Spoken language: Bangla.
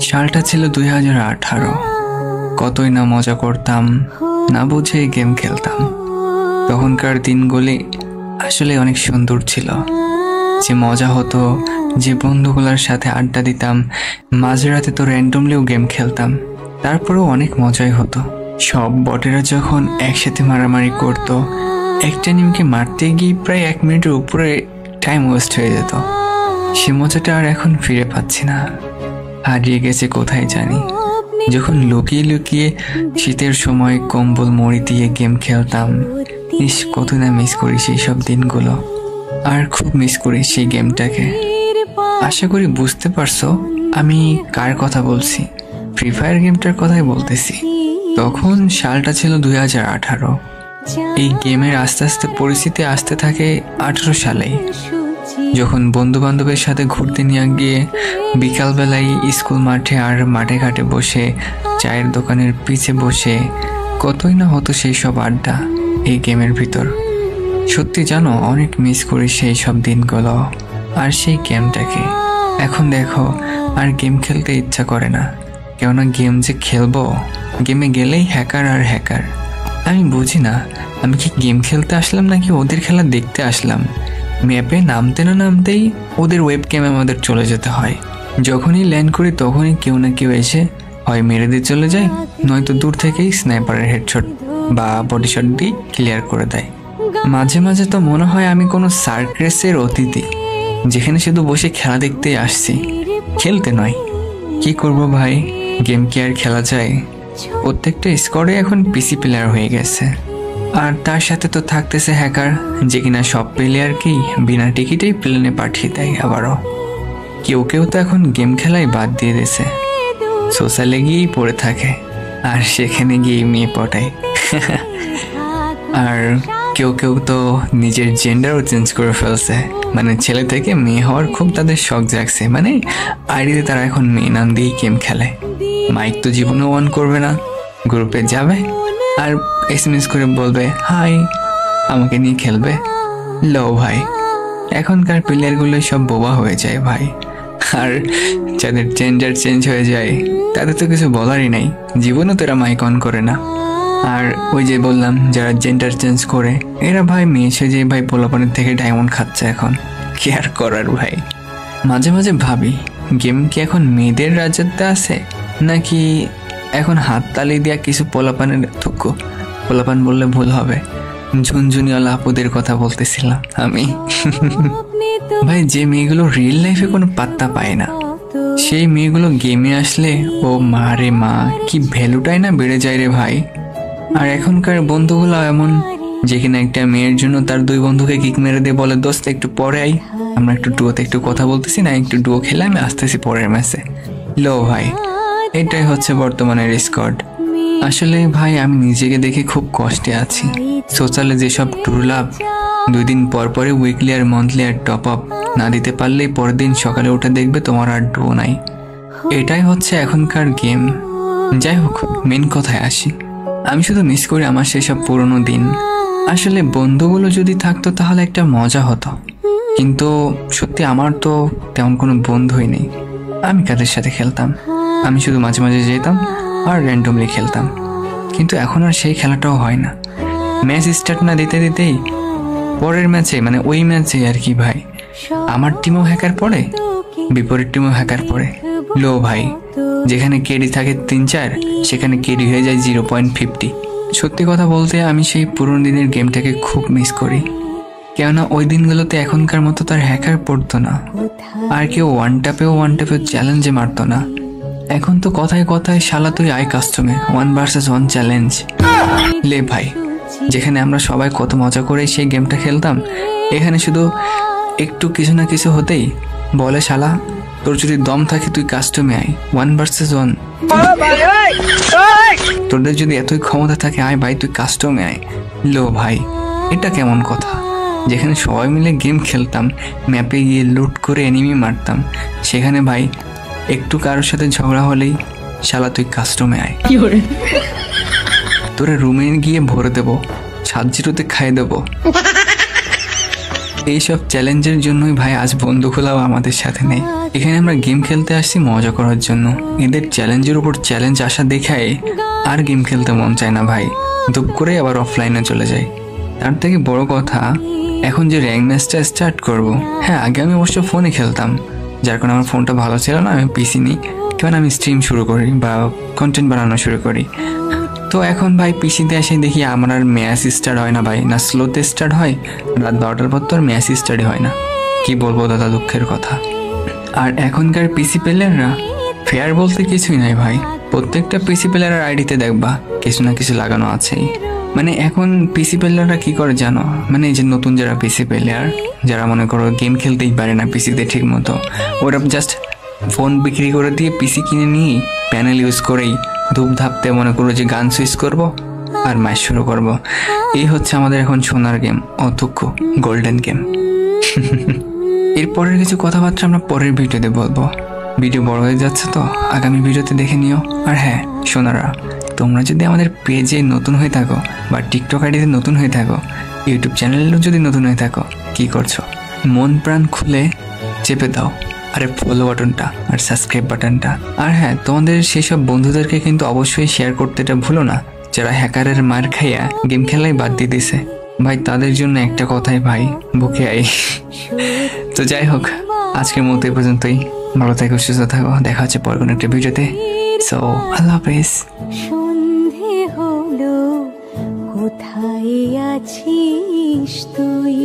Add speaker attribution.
Speaker 1: সালটা ছিল 2018। কতই না মজা করতাম, না বুঝে গেম খেলতাম। তখনকার দিনগুলি আসলে অনেক সুন্দর ছিল। যে মজা হতো, যে বন্ধুগুলোর সাথে আড্ডা দিতাম, মাঝরাতে তো র্যান্ডমলিও গেম খেলতাম, তারপরেও অনেক মজাই হতো। সব বটেরা যখন একসাথে মারামারি করতো, একটা নিমকে মারতে গিয়ে প্রায় 1 মিনিটের উপরে টাইম ওয়েস্ট হয়ে যেত। সে মজাটা আর এখন ফিরে পাচ্ছি না, হারিয়ে গেছে কোথায় জানি। যখন লুকিয়ে লুকিয়ে শীতের সময় কম্বল মুড়ি দিয়ে গেম খেলতাম, ইস কত না মিস করি সেই সব দিনগুলো। আর খুব মিস করি সেই গেমটাকে। আশা করি বুঝতে পারছো আমি কার কথা বলছি। ফ্রি ফায়ার গেমটার কথাই বলতেছি। তখন সালটা ছিল 2018। এই গেমের আস্তে আস্তে পরিস্থিতি আসতে থাকে 18 সালেই, যখন বন্ধু বান্ধবের সাথে ঘুরতে নিয়ে গিয়ে বিকালবেলায় স্কুল মাঠে আর মাঠে ঘাটে বসে চায়ের দোকানের পিছে বসে কতই না হতো সেই সব আড্ডা এই গেমের ভিতর। সত্যি জানো, অনেক মিস করি সেই সব দিনগুলো আর সেই গেমটাকে। এখন দেখো আর গেম খেলতে ইচ্ছা করে না, কেননা গেম যে খেলবো, গেমে গেলেই হ্যাকার আর হ্যাকার। আমি বুঝি না, আমি কি গেম খেলতে আসলাম নাকি ওদের খেলা দেখতে আসলাম। ম্যাপে নামতে না নামতেই ওদের ওয়েব ক্যামে আমাদের চলে যেতে হয়। যখনই ল্যান্ড করি তখনই কেউ না কেউ এসে হয় মেরে দিয়ে চলে যায়, নয়তো দূর থেকেই স্নাইপারের হেডশট বা বডি শট দিয়ে ক্লিয়ার করে দেয়। মাঝে মাঝে তো মনে হয় আমি কোনো সার্কাসের অতিথি, যেখানে শুধু বসে খেলা দেখতেই আসছি, খেলতে নয়। কি করব ভাই, গেম কি আর খেলা যায়? প্রত্যেকটা স্কোয়াডে এখন পিসি প্লেয়ার হয়ে গেছে, আর তার সাথে তো থাকতেছে হ্যাকার, যে কিনা সব প্লেয়ারকেই বিনা টিকিটেই প্লেনে পাঠিয়ে দেয়। আবারও কেউ কেউ তো এখন গেম খেলাই বাদ দিয়ে দিয়েছে, সোশ্যালে গিয়েই পড়ে থাকে আর সেখানে গিয়েই মেয়ে পটায়। আর কেউ কেউ তো নিজের জেন্ডারও চেঞ্জ করে ফেলছে, মানে ছেলে থেকে মেয়ে হওয়ার খুব তাদের শখ জাগছে। মানে আইডিতে তারা এখন মেয়ে নাম দিয়েই গেম খেলে। মাইক তো জীবনেও অন করবে না, গ্রুপে যাবে আর এসএমএস করে বলবে হাই, আমাকে নিয়ে খেলবে। লো ভাই, এখনকার প্লেয়ারগুলো সব বোবা হয়ে যায় ভাই। আর যাদের জেন্ডার চেঞ্জ হয়ে যায় তাদের তো কিছু বলারই নাই, জীবনেও তো এরা মাইক অন করে না। আর ওই যে বললাম যারা জেন্ডার চেঞ্জ করে, এরা ভাই মেয়ে সেজে ভাই পোলাপানের থেকে ডায়মন্ড খাচ্ছে এখন। কি আর করার ভাই। মাঝে মাঝে ভাবি গেম কি এখন মেয়েদের রাজ্যতে আছে, নাকি এখন হাততালি দিয়া কিছু পোলাপানের থুকু, পোলাপান বললে ভুল হবে, ঝুনঝুনিওয়ালা আপুদের কথা বলতেছিলাম আমি। ভাই যে মেয়েগুলো রিয়েল লাইফে কোনো পাত্তা পায় না, সেই মেয়েগুলো গেমে আসলে ও মা রে মা, কি ভ্যালুটাই না বেড়ে যায় রে ভাই। আর এখনকার বন্ধুগুলো এমন, যে কিনা একটা মেয়ের জন্য তার 2 বন্ধুকে কিক মেরে দিয়ে বলে দোস্ত একটু পরে আই, আমরা একটু ডুয়োতে একটু কথা বলতেছি না, একটু ডুয়ো খেলে আমি আসতেছি পরের ম্যাচে। লো ভাই, এটাই হচ্ছে বর্তমানের স্কোয়াড। আসলে ভাই আমি নিজেকে দেখে খুব কষ্টে আছি। সোশ্যালে যেসব ট্রু লাভ 2 দিন পর পরে উইকলি আর মান্থলি আর টপ আপ না দিতে পারলেই পরের দিন সকালে উঠে দেখবে তোমার আর ডুয়ো নাই। এটাই হচ্ছে এখনকার গেম। যাই হোক, মেন কথায় আসি। আমি শুধু মিস করি আমার সেসব পুরনো দিন। আসলে বন্ধুগুলো যদি থাকতো তাহলে একটা মজা হতো, কিন্তু সত্যি আমার তো তেমন কোনো বন্ধুই নেই। আমি কাদের সাথে খেলতাম? আমি শুধু মাঝে মাঝে যেতাম আর র্যান্ডমলি খেলতাম, কিন্তু এখন আর সেই খেলাটাও হয় না। ম্যাচ স্টার্ট না দিতে দিতেই পরের ম্যাচে, মানে ওই ম্যাচে আর কি ভাই, আমার টিমও হ্যাকার পড়ে, বিপরীত টিমও হ্যাকার পড়ে। লো ভাই, যেখানে কেডি থাকে 3-4, সেখানে কেডি হয়ে যায় 0.50। সত্যি কথা বলতে আমি সেই পুরনো দিনের গেমটাকে খুব মিস করি, কেননা ওই দিনগুলোতে এখনকার মতো তার হ্যাকার পড়তো না, আর কেউ ওয়ান ট্যাপেও চ্যালেঞ্জে মারতো না। এখন তো কথায় কথায় শালা তুই আই কাস্টমে 1 vs 1 চ্যালেঞ্জ। লে ভাই, যেখানে আমরা সবাই কত মজা করে সেই গেমটা খেলতাম, এখানে শুধু একটু কিছু না কিছু হতেই বলে শালা তোর যদি দম থাকে তুই কাস্টমে আয় 1 vs 1। তোদের যদি এতই ক্ষমতা থাকে আয় ভাই তুই কাস্টমে আয়। লো ভাই, এটা কেমন কথা? যেখানে সবাই মিলে গেম খেলতাম, ম্যাপে গিয়ে লুট করে এনিমি মারতাম, সেখানে ভাই একটু কারোর সাথে ঝগড়া হলেই শালা তুই কাস্টমে আয়। তোরা রুমে গিয়ে ভরে দেবো, 7-0 খাইয়ে দেবো। এইসব চ্যালেঞ্জের জন্যই ভাই আজ বন্ধুগুলাও আমাদের সাথে নেই। এখানে আমরা গেম খেলতে আসছি মজা করার জন্য। এদের চ্যালেঞ্জের উপর চ্যালেঞ্জ আসা দেখায় আর গেম খেলতে মন চায় না ভাই, দুপ করে আবার অফলাইনে চলে যায়। তার থেকে বড় কথা, এখন যে র্যাঙ্ক ম্যাচটা স্টার্ট করব, হ্যাঁ আগে আমি অবশ্য ফোনে খেলতাম, যার কারণে আমার ফোনটা ভালো ছিল না, আমি পিসি নিই, কারণ আমি স্ট্রিম শুরু করি বা কন্টেন্ট বানানো শুরু করি। তো এখন ভাই পিসিতে এসে দেখি আমার আর ম্যাচ স্টার্ট হয় না ভাই, না স্লোতে স্টার্ট হয়, রাত 12টার পর তো আর ম্যাচ স্টার্টই হয় না। কি বলবো দাদা, দুঃখের কথা। আর এখনকার পিসি প্লেয়াররা ফেয়ার বলতে কিছুই নাই ভাই, প্রত্যেকটা পিসি প্লেয়ারের আইডিতে দেখবা কিছু না কিছু লাগানো আছেই। মানে এখন পিসি প্লেয়াররা কি করে জানো, মানে এই যে নতুন যারা পিসি প্লেয়ার, যারা মনে করো গেম খেলতেই পারে না পিসিতে ঠিক মতো, ওরা জাস্ট ফোন বিক্রি করে দিয়ে পিসি কিনে নিয়ে প্যানেল ইউজ করেই ধূপ ধাপতে মনে করো যে গান সুইচ করব আর ম্যাচ শুরু করব। এই হচ্ছে আমাদের এখন সোনার গেম, অধ্যক্ষ গোল্ডেন গেম। এরপরের কিছু কথাবার্তা আমরা পরের ভিডিওতে বলবো, ভিডিও বড় হয়ে যাচ্ছে তো আগামী ভিডিওতে দেখে নিও। আর হ্যাঁ সোনারা, তোমরা যদি আমাদের পেজে নতুন হয়ে থাকো বা টিকটক আইডিতে নতুন হয়ে থাকো, ইউটিউব চ্যানেলেও যদি নতুন হয়ে থাকো, কি করছো, মন প্রাণ খুলে চেপে দাও আরে ফলো বাটনটা আর সাবস্ক্রাইব বাটনটা। আর হ্যাঁ, তোমাদের সেসব বন্ধুদেরকে কিন্তু অবশ্যই শেয়ার করতে এটা ভুলো না, যারা হ্যাকারের মার খাইয়া গেম খেলাই বাদ দিয়ে দিছে ভাই, তাদের জন্য একটা কথাই ভাই, বুকে আই। তো যাই হোক, আজকের মতো এই পর্যন্তই। ভালো থাকো, সুস্থ থাকো, দেখা হচ্ছে পরে কোনো একটা ভিডিওতে। সো আল্লাহ হাফেজ।
Speaker 2: সন্ধে হলো, কোথায় আছিস তুই?